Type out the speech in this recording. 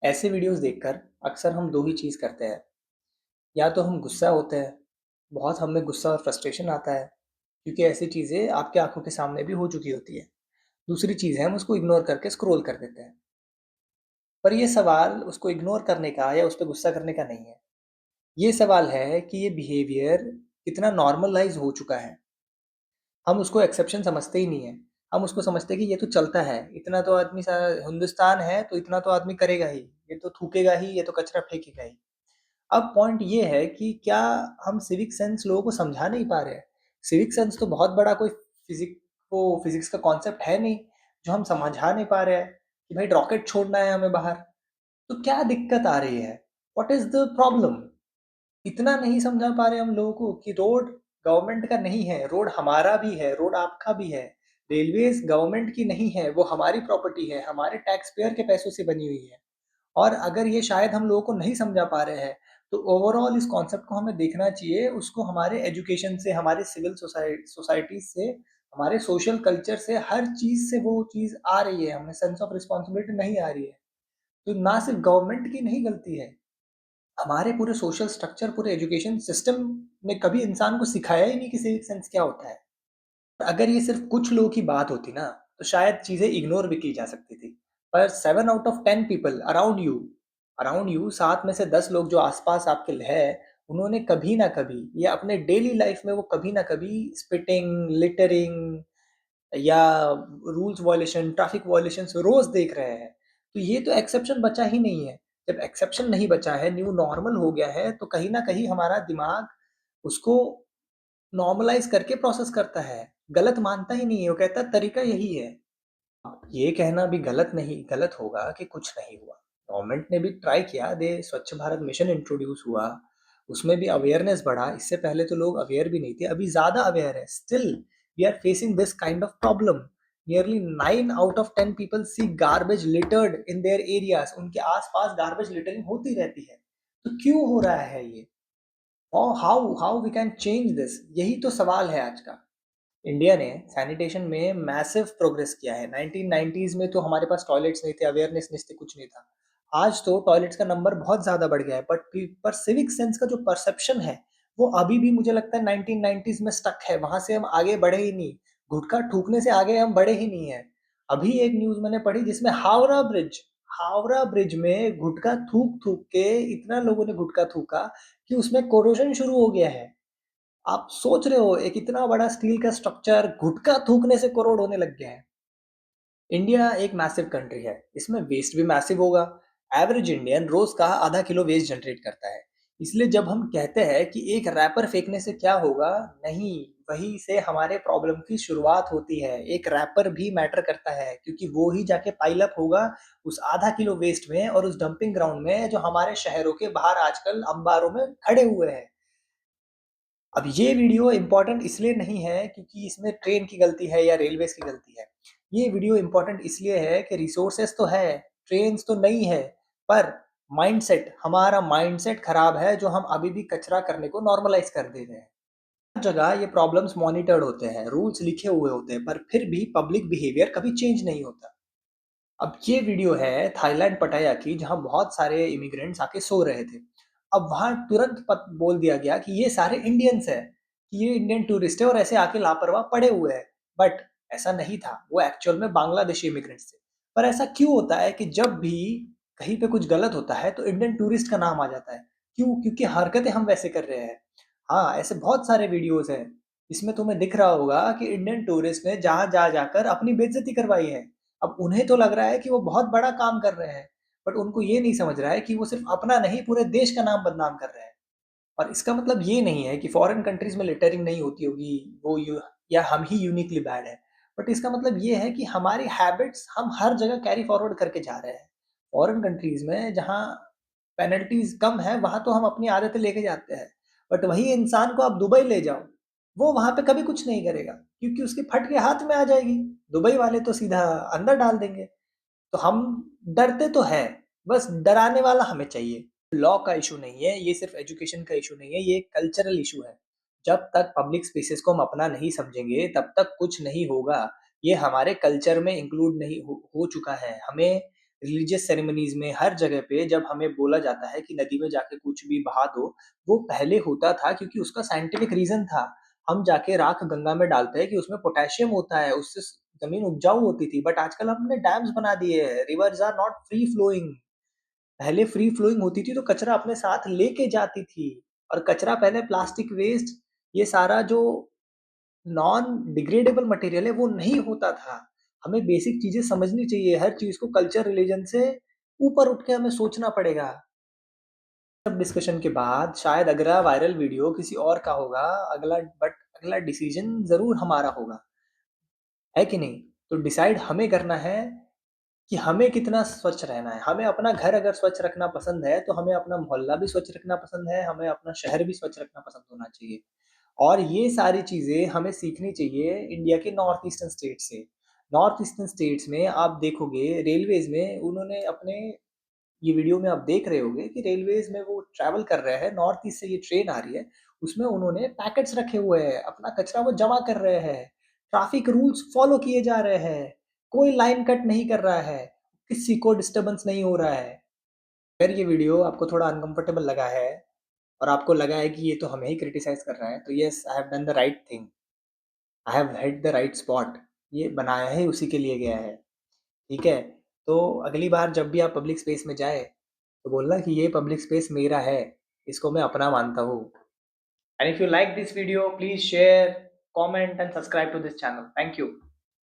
ऐसे वीडियोस देखकर अक्सर हम दो ही चीज़ करते हैं। या तो हम गुस्सा होते हैं, बहुत हम में गुस्सा और फ्रस्ट्रेशन आता है, क्योंकि ऐसी चीज़ें आपके आंखों के सामने भी हो चुकी होती है। दूसरी चीज़ है हम उसको इग्नोर करके स्क्रॉल कर देते हैं। पर ये सवाल उसको इग्नोर करने का या उस पे गुस्सा करने का नहीं है। ये सवाल है कि ये बिहेवियर कितना नॉर्मलाइज़ हो चुका है। हम उसको एक्सेप्शन समझते ही नहीं है। हम उसको समझते हैं कि ये तो चलता है, इतना तो आदमी सा हिंदुस्तान है तो इतना तो आदमी करेगा ही, ये तो थूकेगा ही, ये तो कचरा फेंकेगा ही। अब पॉइंट ये है कि क्या हम सिविक सेंस लोगों को समझा नहीं पा रहे हैं। सिविक सेंस तो बहुत बड़ा कोई फिजिक्स का कॉन्सेप्ट है नहीं जो हम समझा नहीं पा रहे हैं कि भाई रॉकेट छोड़ना है हमें बाहर। तो क्या दिक्कत आ रही है? What is the problem? इतना नहीं समझा पा रहे हम लोगों को कि रोड गवर्नमेंट का नहीं है, रोड हमारा भी है, रोड आपका भी है। रेलवेज गवर्नमेंट की नहीं है, वो हमारी प्रॉपर्टी है, हमारे टैक्स पेयर के पैसों से बनी हुई है। और अगर ये शायद हम लोगों को नहीं समझा पा रहे हैं, तो ओवरऑल इस कॉन्सेप्ट को हमें देखना चाहिए, उसको हमारे एजुकेशन से, हमारे सिविल सोसाइटी से, हमारे सोशल कल्चर से, हर चीज़ से वो चीज़ आ रही है, हमें सेंस ऑफ रिस्पॉन्सिबिलिटी नहीं आ रही है। तो ना सिर्फ गवर्नमेंट की नहीं गलती है, हमारे पूरे सोशल स्ट्रक्चर, पूरे एजुकेशन सिस्टम ने कभी इंसान को सिखाया ही नहीं कि सिविक सेंस क्या होता है। अगर ये सिर्फ कुछ लोगों की बात होती ना, तो शायद चीज़ें इग्नोर भी की जा सकती थी। पर 7 out of 10 people around you 7 में से 10 लोग जो आस-पास आपके हैं, उन्होंने कभी ना कभी या अपने डेली लाइफ में वो कभी ना कभी स्पिटिंग, लिटरिंग या रूल्स वायलेशन, ट्रैफिक वायलेशंस रोज़ देख रहे हैं। तो ये तो एक्सेप्शन बचा ही नहीं है। जब एक्सेप्शन नहीं बचा है, न्यू नॉर्मल हो गया है, तो कहीं न कहीं हमारा दिमाग उसको नॉर्मलाइज़ करके प्रोसेस करता है, गलत मानता ही नहीं है, वो कहता है तरीका यही है। ये कहना भी गलत होगा कि कुछ नहीं हुआ। गवर्नमेंट ने भी ट्राई किया, स्वच्छ भारत मिशन इंट्रोड्यूस हुआ, उसमें भी अवेयरनेस बढ़ा, इससे पहले तो लोग अवेयर भी नहीं थे, अभी ज़्यादा अवेयर है। Still we are facing this kind of problem. Nearly 9 out of 10 people see garbage littered in their areas, उनके आस-पास गार्बेज लिटरिंग होती रहती है। तो क्यों हो रहा है ये? और how how we can change this? यही तो सवाल है आज का। इंडिया ने सैनिटेशन में मैसिव प्रोग्रेस किया है। 1990s में तो हमारे पास टॉयलेट्स नहीं थे, अवेयरनेस नहीं थी, कुछ नहीं था। आज तो टॉयलेट्स का नंबर बहुत ज़्यादा बढ़ गया है, पर सिविक सेंस का जो परसेप्शन है, वो अभी भी मुझे लगता है 1990s में स्टक है, वहाँ से हम आगे बढ़े ही नहीं। गुटखा थूकने से आगे हम बढ़े ही नहीं हैं। अभी एक न्यूज़ मैंने पढ़ी जिसमें हावड़ा ब्रिज में गुटखा थूक-थूक के इतना लोगों ने गुटखा थूका कि उसमें कोरोजन शुरू हो गया है। आप सोच रहे हो एक इतना बड़ा स्टील का स्ट्रक्चर गुटखा थूकने से करोड़ होने लग गया है। इंडिया एक मैसिव कंट्री है, इसमें वेस्ट भी मैसिव होगा। एवरेज इंडियन रोज का आधा किलो वेस्ट जनरेट करता है। इसलिए जब हम कहते हैं कि एक रैपर फेंकने से क्या होगा, नहीं, वहीं से हमारे प्रॉब्लम की शुरुआत होती है। एक रैपर भी मैटर करता है, क्योंकि वो ही जाके पाइल अप होगा उस आधा किलो वेस्ट में और उस डंपिंग ग्राउंड में जो हमारे शहरों के बाहर आजकल अंबारों में खड़े हुए हैं। अब ये वीडियो इम्पोर्टेंट इसलिए नहीं है क्योंकि इसमें ट्रेन की गलती है या रेलवेज़ की गलती है। ये वीडियो इम्पोर्टेंट इसलिए है कि रिसोर्सेज़ तो है, ट्रेन्स तो नहीं है, पर हमारा माइंडसेट खराब है जो हम अभी भी कचरा करने को नॉर्मलाइज़ कर दे रहे हैं। हर जगह ये प्रॉब्लम्स मॉनिटर्ड होते हैं, रूल्स लिखे हुए होते हैं, पर फिर भी पब्लिक बिहेवियर कभी चेंज नहीं होता। अब ये वीडियो है थाईलैंड पटाया की, जहाँ बहुत सारे इमिग्रेंट्स आके सो रहे थे। अब वहाँ तुरंत बोल दिया गया कि ये सारे इंडियंस हैं, कि ये इंडियन टूरिस्ट है और ऐसे आके लापरवाह पड़े हुए हैं। बट ऐसा नहीं था, वो एक्चुअल में बांग्लादेशी इमिग्रेंट्स थे। पर ऐसा क्यों होता है कि जब भी कहीं पे कुछ गलत होता है तो इंडियन टूरिस्ट का नाम आ जाता है? क्यों? क्योंकि हरकतें हम वैसे कर रहे हैं। हाँ, ऐसे बहुत सारे वीडियोस हैं, इसमें तुम्हें दिख रहा होगा कि इंडियन टूरिस्ट ने जहाँ जा जाकर अपनी बेइज्जती करवाई है। अब उन्हें तो लग रहा है कि वो बहुत बड़ा काम कर रहे हैं, बट उनको ये नहीं समझ रहा है कि वो सिर्फ अपना नहीं पूरे देश का नाम बदनाम कर रहे हैं। और इसका मतलब ये नहीं है कि फॉरेन कंट्रीज में लिटरिंग नहीं होती होगी, वो या हम ही यूनिकली बैड है। बट इसका मतलब ये है कि हमारी हैबिट्स हम हर जगह कैरी फॉरवर्ड करके जा रहे हैं। फॉरेन कंट्रीज में जहाँ पेनल्टीज कम है, वहां तो हम अपनी आदतें लेके जाते हैं। बट वही इंसान को आप दुबई ले जाओ, वो वहां पे कभी कुछ नहीं करेगा, क्योंकि उसके फट के हाथ में आ जाएगी। दुबई वाले तो सीधा अंदर डाल देंगे। तो हम डरते तो हैं, बस डराने वाला हमें चाहिए। लॉ का इश्यू नहीं है, ये सिर्फ एजुकेशन का इश्यू नहीं है, ये कल्चरल इश्यू है। जब तक पब्लिक स्पेसेस को हम अपना नहीं समझेंगे, तब तक कुछ नहीं होगा। ये हमारे कल्चर में इंक्लूड नहीं हो चुका है। हमें रिलीजियस सेरेमनीज़ में, हर जगह पे जब हमें बोला जाता है कि नदी में जाके कुछ भी बहा दो, वो पहले होता था क्योंकि उसका साइंटिफिक रीज़न था। हम जाके राख गंगा में डालते हैं कि उसमें पोटेशियम होता है, उससे ज़मीन उपजाऊ होती थी, बट आजकल हमने डैम्स बना दिए हैं, rivers are not free flowing. पहले फ्री फ्लोइंग होती थी तो कचरा अपने साथ लेके जाती थी, और कचरा पहले प्लास्टिक वेस्ट, ये सारा जो नॉन डिग्रेडेबल मटेरियल है वो नहीं होता था। हमें बेसिक चीज़ें समझनी चाहिए, हर चीज़ को कल्चर रिलीजन से ऊपर उठ के हमें सोचना पड़ेगा। सब डिस्कशन के बाद शायद अगला वायरल वीडियो किसी और का होगा, अगला डिसीजन ज़रूर हमारा होगा, है कि नहीं? तो डिसाइड हमें करना है कि हमें कितना स्वच्छ रहना है। हमें अपना घर अगर स्वच्छ रखना पसंद है, तो हमें अपना मोहल्ला भी स्वच्छ रखना पसंद है, हमें अपना शहर भी स्वच्छ रखना पसंद होना चाहिए। और ये सारी चीज़ें हमें सीखनी चाहिए इंडिया के नॉर्थ ईस्टर्न स्टेट से। नॉर्थ ईस्टर्न स्टेट्स में आप देखोगे रेलवेज़ में उन्होंने अपने, ये वीडियो में आप देख रहे होंगे कि रेलवेज़ में वो ट्रैवल कर रहे हैं, नॉर्थ ईस्ट से ये ट्रेन आ रही है, उसमें उन्होंने पैकेट्स रखे हुए हैं, अपना कचरा वो जमा कर रहे हैं, ट्रैफिक रूल्स फॉलो किए जा रहे हैं, कोई लाइन कट नहीं कर रहा है, किसी को डिस्टर्बेंस नहीं हो रहा है। अगर ये वीडियो आपको थोड़ा अनकंफर्टेबल लगा है और आपको लगा है कि ये तो हमें ही क्रिटिसाइज़ कर रहा है, तो yes, I have done the right thing, I have hit the right spot. ये बनाया ही उसी के लिए गया है, ठीक है? तो अगली बार जब भी आप पब्लिक स्पेस में जाएँ, तो बोलना कि ये पब्लिक स्पेस मेरा है, इसको मैं अपना मानता हूँ। And if you like this video, please share, comment and subscribe to this channel. Thank you.